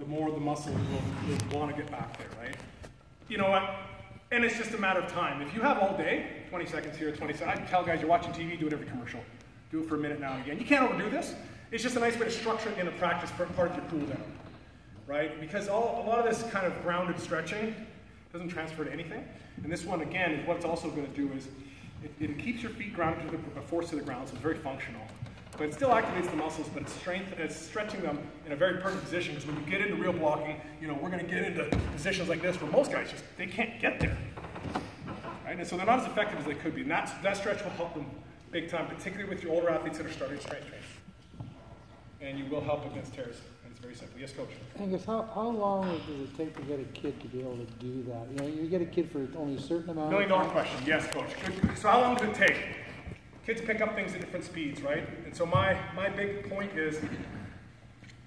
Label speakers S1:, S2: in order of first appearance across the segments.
S1: the more the muscle will want to get back there, right? You know what? And it's just a matter of time. If you have all day, 20 seconds here, 20 seconds, I tell guys, you're watching TV, do it every commercial. Do it for a minute now and again. You can't overdo this. It's just a nice way to structure it in a practice part of your cool down, right? Because a lot of this kind of grounded stretching doesn't transfer to anything. And this one, again, is what it's also going to do is it keeps your feet grounded to the force to the ground, so it's very functional. But it still activates the muscles, but it's stretching them in a very perfect position, because when you get into real blocking, you know, we're going to get into positions like this where most guys they can't get there. Right? And so they're not as effective as they could be. And that stretch will help them big time, particularly with your older athletes that are starting strength training. And you will help against tears. And it's very simple. Yes, Coach?
S2: Angus, how long does it take to get a kid to be able to do that? You know, you get a kid for only a certain amount
S1: $1 million question. Yes, Coach. Good. So how long does it take? Kids pick up things at different speeds, right? And so my big point is,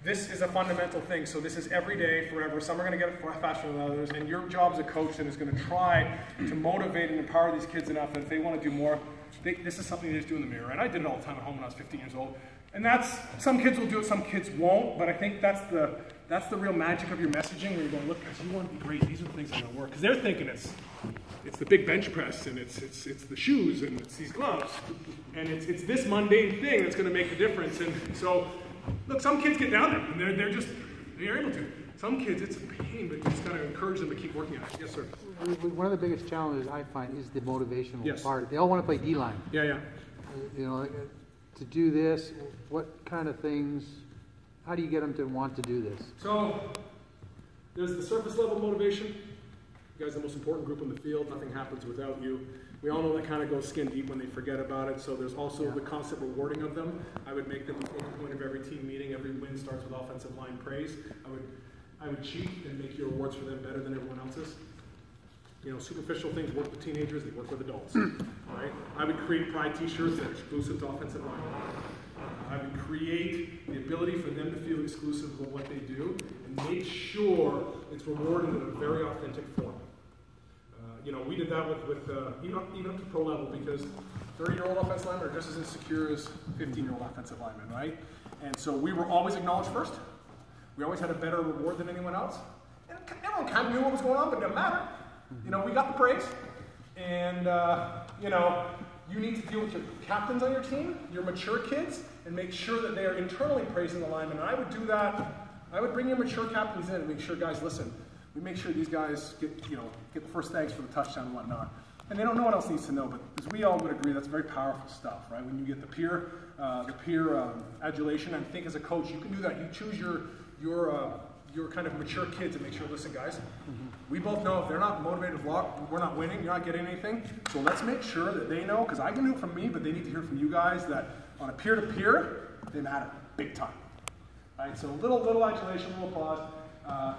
S1: this is a fundamental thing. So this is every day, forever. Some are going to get it faster than others. And your job as a coach then is going to try to motivate and empower these kids enough that if they want to do more, this is something they just do in the mirror. And I did it all the time at home when I was 15 years old. And some kids will do it, some kids won't. But I think that's the real magic of your messaging, where you're going, look, guys, you want to be great. These are the things that are going to work. Because they're thinking it's the big bench press, and it's the shoes, and it's these gloves, and it's this mundane thing that's going to make the difference. And so, look, some kids get down there, and they're able to. Some kids, it's a pain, but you just got to encourage them to keep working at it. Yes, sir.
S2: One of the biggest challenges I find is the motivational
S1: Yes.
S2: part. They all want to play D-line.
S1: Yeah.
S2: You know, to do this, what kind of things? How do you get them to want to do this?
S1: So there's the surface level motivation. You guys are the most important group in the field. Nothing happens without you. We all know that kind of goes skin deep when they forget about it. So there's also the constant rewarding of them. I would make them the focal point of every team meeting. Every win starts with offensive line praise. I would cheat and make your awards for them better than everyone else's. You know, superficial things work with teenagers, they work with adults, right? I would create pride t-shirts that are exclusive to offensive line. I would create the ability for them to feel exclusive of what they do and make sure it's rewarded in a very authentic form. You know, we did that with even up to pro level, because 30-year-old offensive linemen are just as insecure as 15-year-old offensive linemen, right? And so we were always acknowledged first. We always had a better reward than anyone else. And everyone kind of knew what was going on, but it didn't matter. You know, we got the praise. And, you know, you need to deal with your captains on your team, your mature kids, and make sure that they are internally praising the linemen. And I would do that. I would bring your mature captains in and make sure, guys, listen, we make sure these guys get the first thanks for the touchdown and whatnot. And they don't know what else needs to know, but as we all would agree, that's very powerful stuff, right? When you get the peer adulation, and I think as a coach, you can do that. You choose your kind of mature kids and make sure, listen, guys, we both know if they're not motivated to block, we're not winning, you're not getting anything. So let's make sure that they know, because I can do it from me, but they need to hear from you guys that on a peer-to-peer, they matter big time. Right? So little adulation, little applause.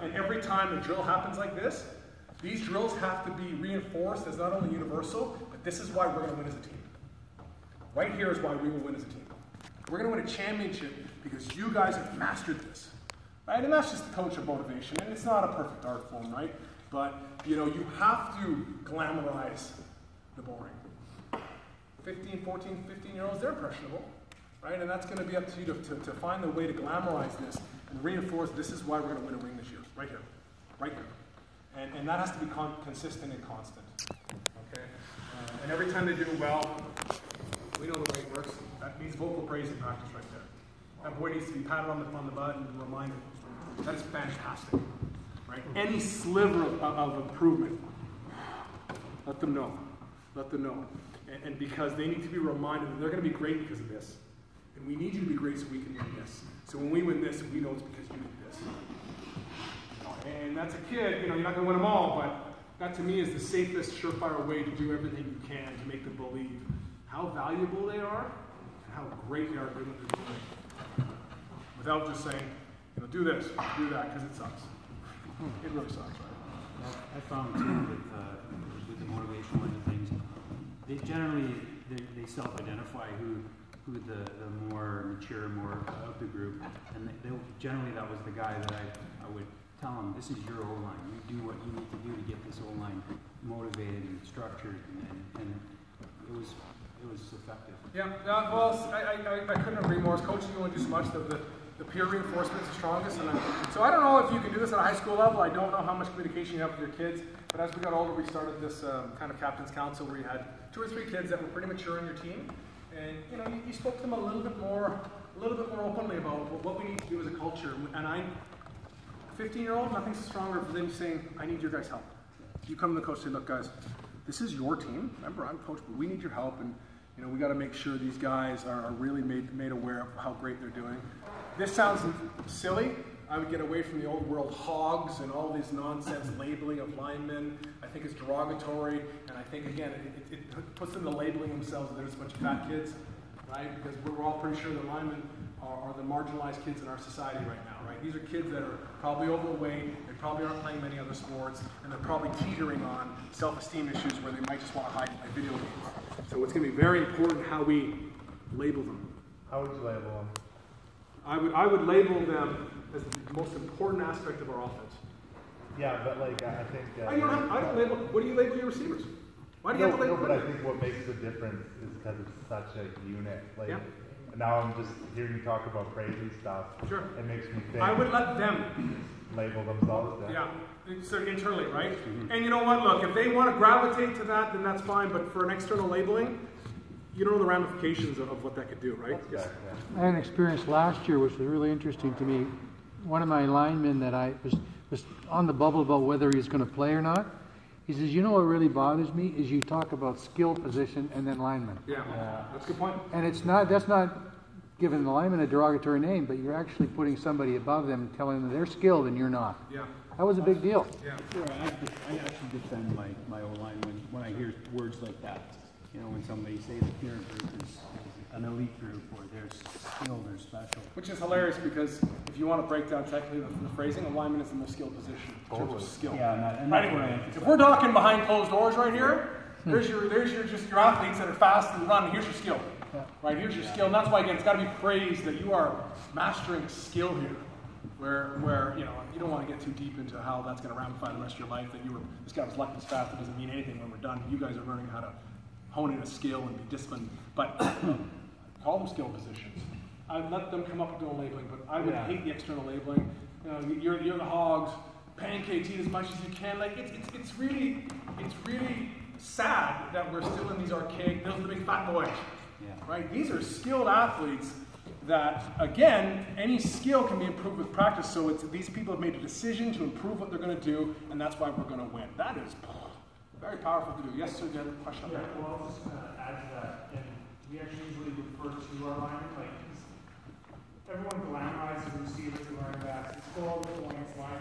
S1: And every time a drill happens like this, these drills have to be reinforced as not only universal, but this is why we're going to win as a team. Right here is why we will win as a team. We're going to win a championship because you guys have mastered this. Right? And that's just the coach of motivation. And it's not a perfect art form, right? But, you know, you have to glamorize the boring. 15, 14, 15-year-olds, they're impressionable. Right? And that's going to be up to you to find the way to glamorize this and reinforce this is why we're going to win a ring this year. Right here. Right here. And that has to be consistent and constant. Okay? And every time they do well, we know the way it works. That means vocal praise in practice right there. That boy needs to be patted on the butt and reminded. That is fantastic. Right? Any sliver of improvement, let them know. Let them know. And because they need to be reminded that they're going to be great because of this. And we need you to be great so we can win this. So when we win this, we know it's because you did this. And that's a kid, you know, you're not going to win them all, but that to me is the safest, surefire way to do everything you can to make them believe how valuable they are and how great they are doing what they're doing. Without just saying, you know, do this, do that, because it sucks. It really sucks, right?
S3: I found too with the motivational and things, they generally they self-identify who the more mature, more of the group, and generally that was the guy that I would tell him, this is your O-line. You do what you need to do to get this O-line motivated and structured, and it was effective.
S1: Yeah. Well, I couldn't agree more. As coaches, you want to do so much. The peer reinforcement is the strongest. And so I don't know if you can do this at a high school level. I don't know how much communication you have with your kids. But as we got older, we started this kind of captain's council where you had 2 or 3 kids that were pretty mature in your team. And you know, you spoke to them a little bit more openly about what we need to do as a culture. And 15-year-old, nothing's stronger than saying, I need your guys' help. You come to the coach and say, look guys, this is your team. Remember, I'm coach, but we need your help. And you know, we got to make sure these guys are really made aware of how great they're doing. This sounds silly. I would get away from the old world hogs and all this nonsense labeling of linemen. I think it's derogatory, and I think, again, it puts them to labeling themselves that there's a bunch of fat kids, right? Because we're all pretty sure that linemen are the marginalized kids in our society right now, right? These are kids that are probably overweight, they probably aren't playing many other sports, and they're probably teetering on self-esteem issues where they might just want to hide and play video games. So it's going to be very important how we label them.
S4: How would you label them?
S1: I would label them as the most important aspect of our offense.
S4: Yeah, but like I think.
S1: I don't label. What do you label your receivers? Why do you have to label?
S4: No, but I think what makes the difference is because it's such a unit. Like now, I'm just hearing you talk about crazy stuff.
S1: Sure.
S4: It makes me think.
S1: I would let them
S4: label themselves.
S1: Yeah. So internally, right? Mm-hmm. And you know what? Look, if they want to gravitate to that, then that's fine. But for an external labeling, you don't know the ramifications of what that could do, right?
S4: Yes.
S2: I had an experience last year which was really interesting to me. One of my linemen that I was on the bubble about whether he's going to play or not, he says, you know what really bothers me is you talk about skill position and then lineman.
S1: Yeah, that's a good point.
S2: And that's not giving the lineman a derogatory name, but you're actually putting somebody above them and telling them they're skilled and you're not.
S1: Yeah.
S2: That was a big deal.
S1: Yeah.
S3: Sure, I actually defend my O-line when I hear words like that. You know, when somebody says the parent group is an elite group or they're skilled or special.
S1: Which is hilarious because if you want to break down technically the phrasing, a lineman is the most skilled position in terms of skill.
S3: Yeah, and that's what I emphasize.
S1: If we're talking behind closed doors right here, there's your athletes that are fast and run. Here's your skill. Right, here's your skill. And that's why, again, it's got to be praised that you are mastering skill here. Where you know, you don't want to get too deep into how that's going to ramify the rest of your life, that this guy was lucky as fast, it doesn't mean anything when we're done. You guys are learning how to hone in a skill and be disciplined, but call them skill positions. I'd let them come up with their own labeling, but I would hate the external labeling. You know, you're the hogs, pancakes, eat as much as you can. Like it's really sad that we're still in these archaic, those are the big fat boys. Yeah. Right? These are skilled athletes that, again, any skill can be improved with practice, so these people have made a decision to improve what they're going to do, and that's why we're going to win. That is very powerful to do. Yes, sir, you had a question?
S5: Yeah, well, I'll just add to that. And we actually usually refer to our linemen, like, everyone glamorizes the receivers and running backs. It's all the points, line